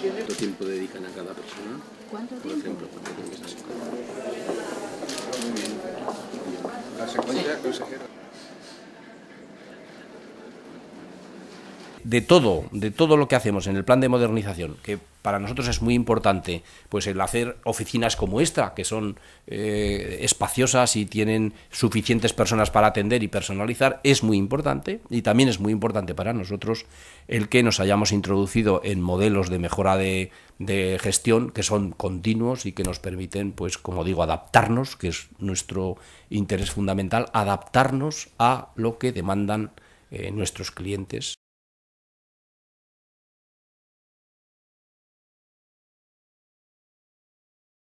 ¿Cuánto tiempo dedican a cada persona? ¿Cuánto Por tiempo? ejemplo, ¿cuánto tiempo está su casa? La secuencia, consejero. De todo lo que hacemos en el plan de modernización, que para nosotros es muy importante, pues el hacer oficinas como esta, que son espaciosas y tienen suficientes personas para atender y personalizar, es muy importante, y también es muy importante para nosotros el que nos hayamos introducido en modelos de mejora de gestión que son continuos y que nos permiten, pues como digo, adaptarnos, que es nuestro interés fundamental, adaptarnos a lo que demandan nuestros clientes.